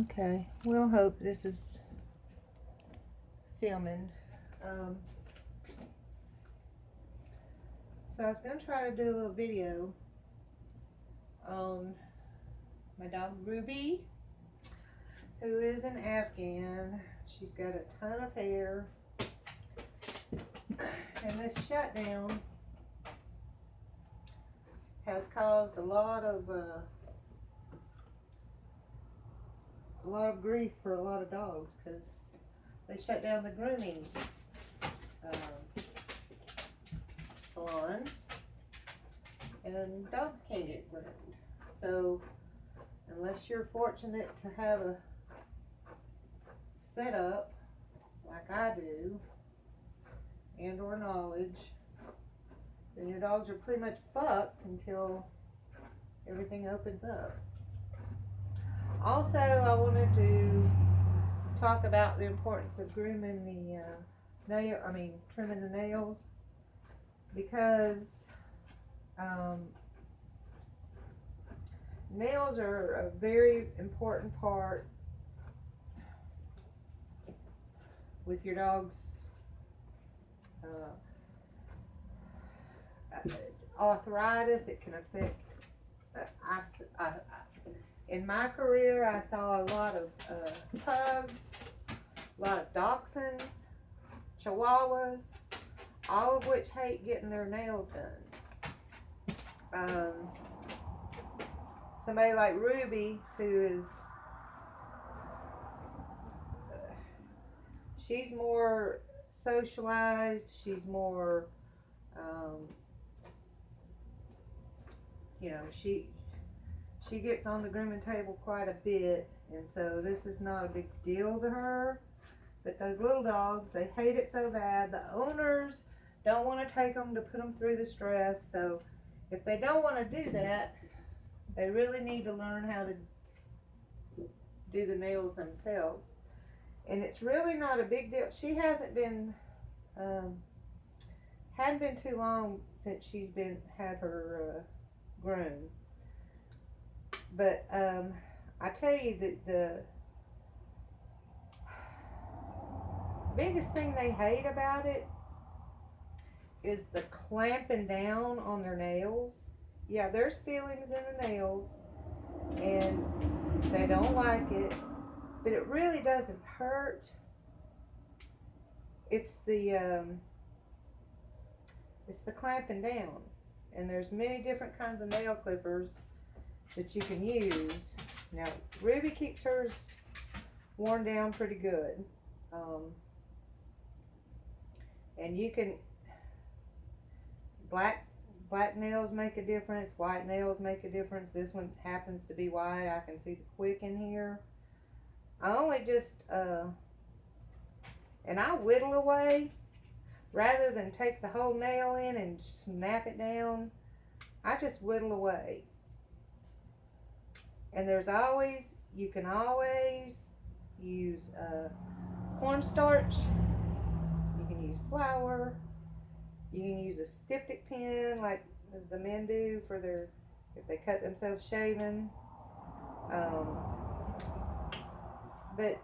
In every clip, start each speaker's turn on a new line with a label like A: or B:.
A: Okay, we'll hope this is filming. Um, so I was going to try to do a little video on my dog Ruby, who is an Afghan. She's got a ton of hair. And this shutdown has caused a lot of grief for a lot of dogs because they shut down the grooming salons, and dogs can't get groomed. So unless you're fortunate to have a setup like I do and or knowledge, then your dogs are pretty much fucked until everything opens up. Also, I wanted to talk about the importance of grooming the trimming the nails, because nails are a very important part with your dog's arthritis. It can affect. In my career, I saw a lot of pugs, a lot of dachshunds, chihuahuas, all of which hate getting their nails done. Somebody like Ruby, who is, she's more socialized, she's more, she gets on the grooming table quite a bit, and so this is not a big deal to her. But those little dogs, they hate it so bad. The owners don't want to take them to put them through the stress. So if they don't want to do that, they really need to learn how to do the nails themselves. And it's really not a big deal. She hadn't been too long since she's had her groom. But I tell you that the biggest thing they hate about it is the clamping down on their nails. Yeah, there's feelings in the nails, and they don't like it, but it really doesn't hurt. It's the clamping down, and there's many different kinds of nail clippers that you can use. Now, Ruby keeps hers worn down pretty good. And you can, black nails make a difference, white nails make a difference. This one happens to be white. I can see the quick in here. I only just, and I whittle away rather than take the whole nail in and snap it down. I just whittle away. And you can always use cornstarch. You can use flour. You can use a styptic pen like the men do for if they cut themselves shaving. But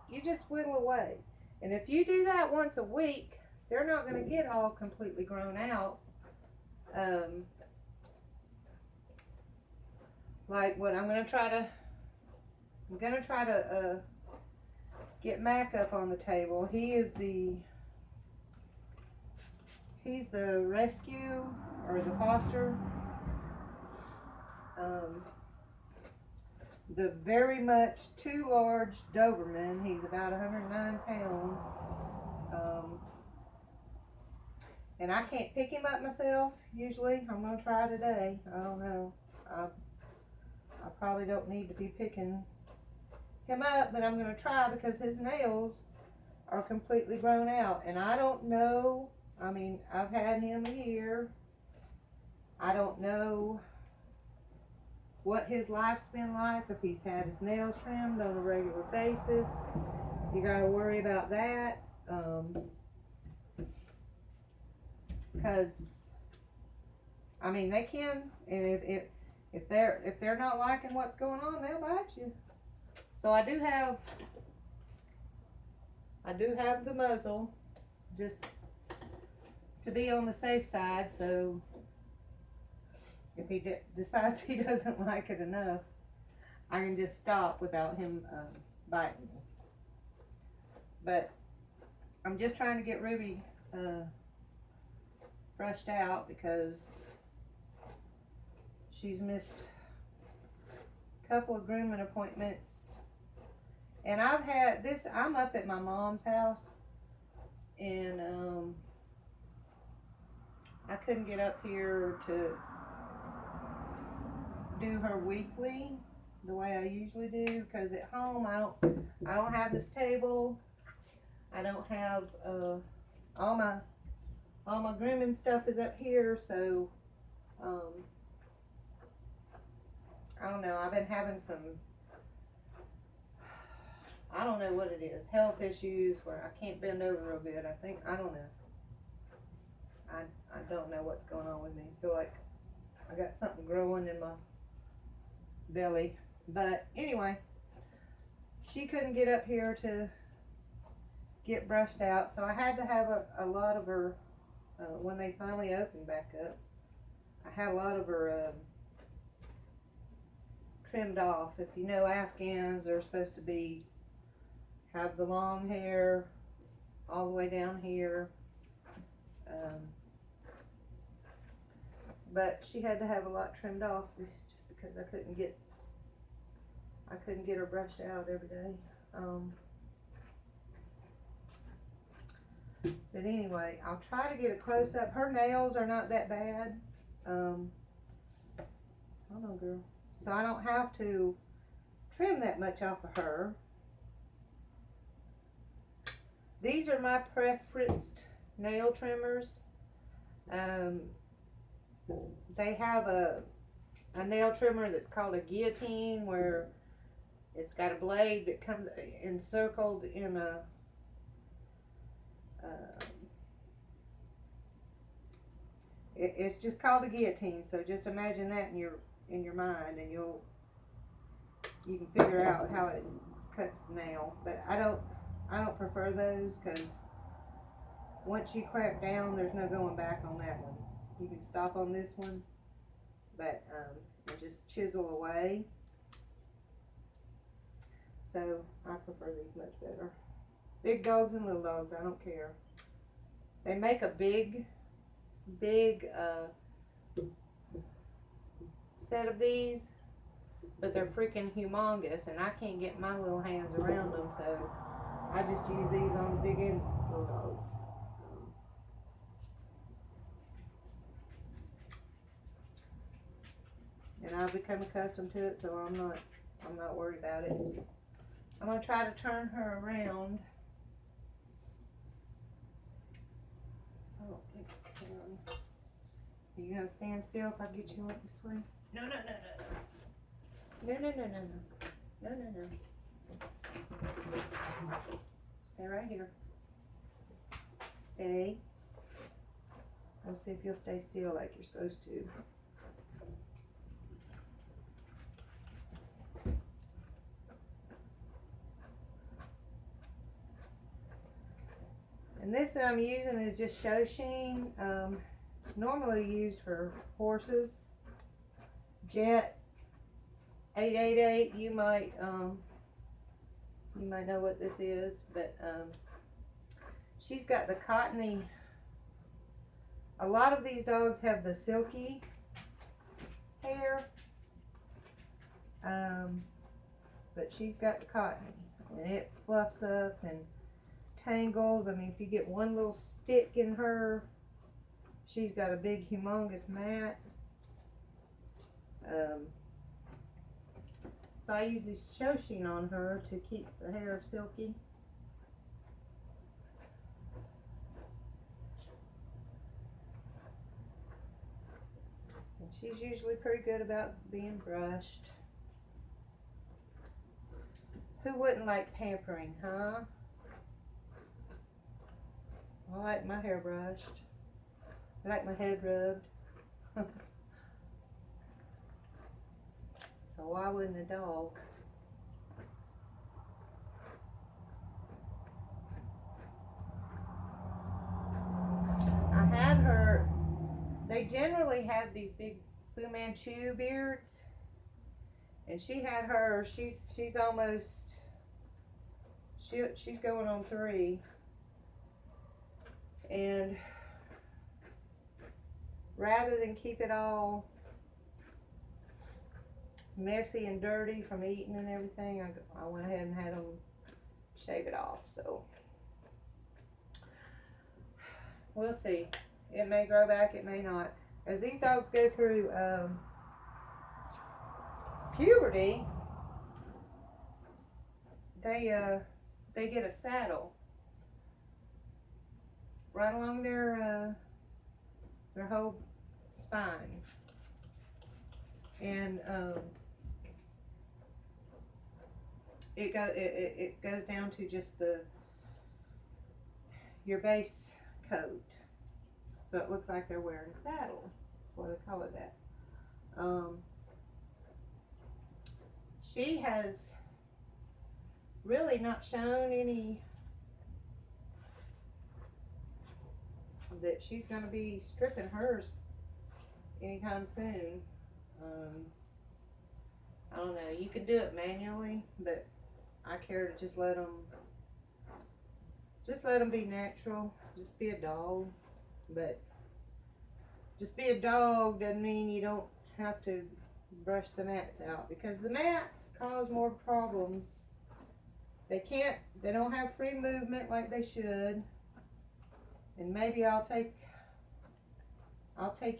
A: you just whittle away. And if you do that once a week, they're not going to get all completely grown out. Like what I'm going to try to get Mac up on the table. He's the rescue or the foster. The very much too large Doberman. He's about 109 pounds. And I can't pick him up myself usually. I'm going to try today. I don't know. I probably don't need to be picking him up, but I'm going to try because his nails are completely grown out. And I don't know, I mean, I've had him a year. I don't know what his life's been like, if he's had his nails trimmed on a regular basis. You got to worry about that. Because, I mean, they can, and if they're not liking what's going on, they'll bite you. So I do have the muzzle, just to be on the safe side, so if he decides he doesn't like it enough, I can just stop without him biting me. But I'm just trying to get Ruby brushed out because she's missed a couple of grooming appointments. And I'm up at my mom's house, and I couldn't get up here to do her weekly the way I usually do, because at home I don't have this table. I don't have all my grooming stuff is up here, so I don't know. I've been having some, I don't know what it is, health issues where I can't bend over real good. I don't know. I don't know what's going on with me. I feel like I got something growing in my belly. But anyway, she couldn't get up here to get brushed out, so I had to have a lot of her, when they finally opened back up, I had a lot of her trimmed off. If you know Afghans, they're supposed to have the long hair all the way down here. But she had to have a lot trimmed off just because I couldn't get her brushed out every day. But anyway, I'll try to get a close up. Her nails are not that bad. Hold on, girl. So I don't have to trim that much off of her. These are my preferenced nail trimmers. They have a nail trimmer that's called a guillotine, where it's got a blade that comes encircled in a it's just called a guillotine. So just imagine that in your mind, and you can figure out how it cuts the nail. But I don't prefer those, because once you crack down, there's no going back on that one. You can stop on this one, but and just chisel away. So I prefer these much better. Big dogs and little dogs, I don't care. They make a big set of these, but they're freaking humongous, and I can't get my little hands around them, so I just use these on the big and little dogs. And I've become accustomed to it, so I'm not worried about it. I'm gonna try to turn her around. I don't think I can. Are you gonna stand still if I get you up this way? No. No. Stay right here. Stay. Let's see if you'll stay still like you're supposed to. And this that I'm using is just Shoshin. It's normally used for horses. Jet 888. You might know what this is, but she's got the cottony. A lot of these dogs have the silky hair, but she's got the cottony, and it fluffs up and tangles. I mean, if you get one little stick in her, she's got a big humongous mat. So I use this Shoshin on her to keep the hair silky. And she's usually pretty good about being brushed. Who wouldn't like pampering, huh? I like my hair brushed. I like my head rubbed. So why wouldn't a dog? they generally have these big Fu Manchu beards, and she had her. She's almost she's going on 3, and rather than keep it all messy and dirty from eating and everything, I went ahead and had them shave it off. So we'll see. It may grow back, it may not. As these dogs go through puberty, they get a saddle right along their whole spine, and it goes down to just your base coat, so it looks like they're wearing a saddle. That's why they call it that. She has really not shown any that she's going to be stripping hers anytime soon. I don't know. You can do it manually, but I care to just let them be natural. Just be a dog. But just be a dog doesn't mean you don't have to brush the mats out, because the mats cause more problems. They don't have free movement like they should. And maybe I'll take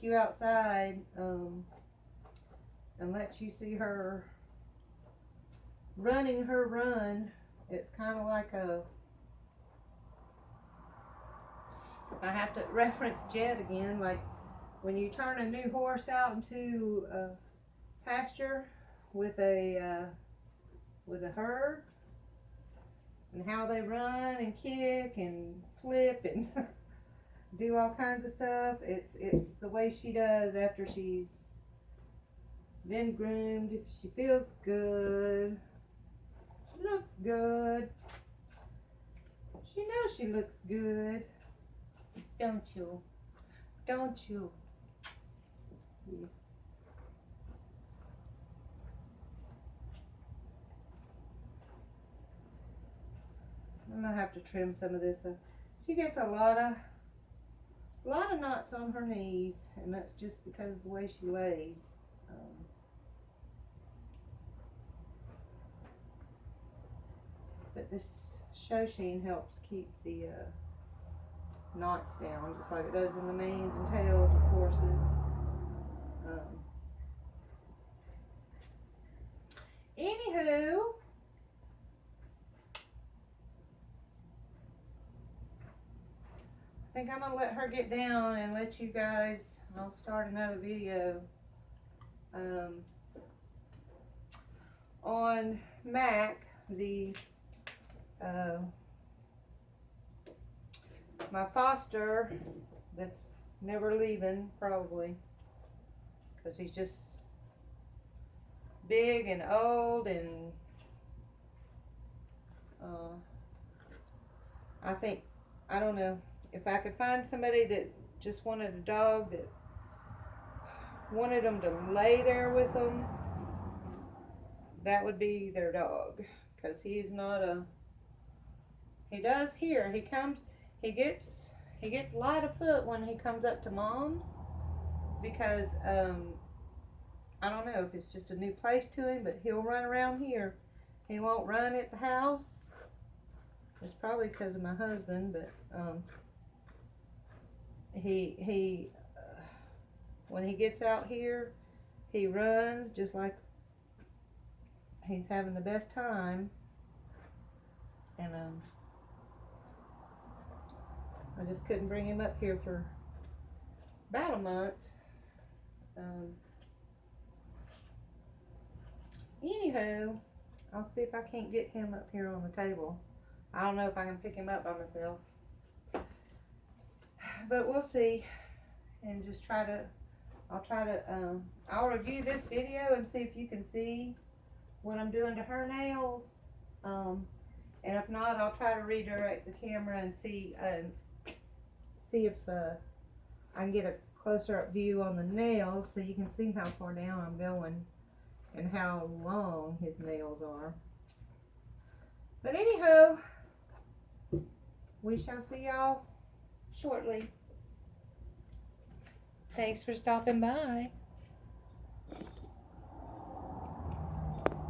A: you outside and let you see her running her run. It's kind of like I have to reference Jed again, like when you turn a new horse out into a pasture with a herd, and how they run and kick and flip and do all kinds of stuff. It's the way she does after she's been groomed. If she feels good, she looks good. She knows she looks good, don't you? Don't you? Yes. I'm gonna have to trim some of this. She gets a lot of knots on her knees, and that's just because of the way she lays. But this Shoshin helps keep the knots down, just like it does in the manes and tails of horses. Anywho, I think I'm gonna let her get down and let you guys. I'll start another video on Mac, my foster that's never leaving, probably, because he's just big and old, and I don't know, if I could find somebody that just wanted a dog that wanted them to lay there with them, that would be their dog, because he's not he does hear. He gets light of foot when he comes up to mom's, because I don't know if it's just a new place to him, but he'll run around here. He won't run at the house. It's probably because of my husband, but he when he gets out here, he runs just like he's having the best time. And I just couldn't bring him up here for about a month. Anywho, I'll see if I can't get him up here on the table. I don't know if I can pick him up by myself, but we'll see. And just I'll review this video and see if you can see what I'm doing to her nails. And if not, I'll try to redirect the camera and see if I can get a closer up view on the nails so you can see how far down I'm going and how long his nails are. But anyhow, we shall see y'all shortly. Thanks for stopping by.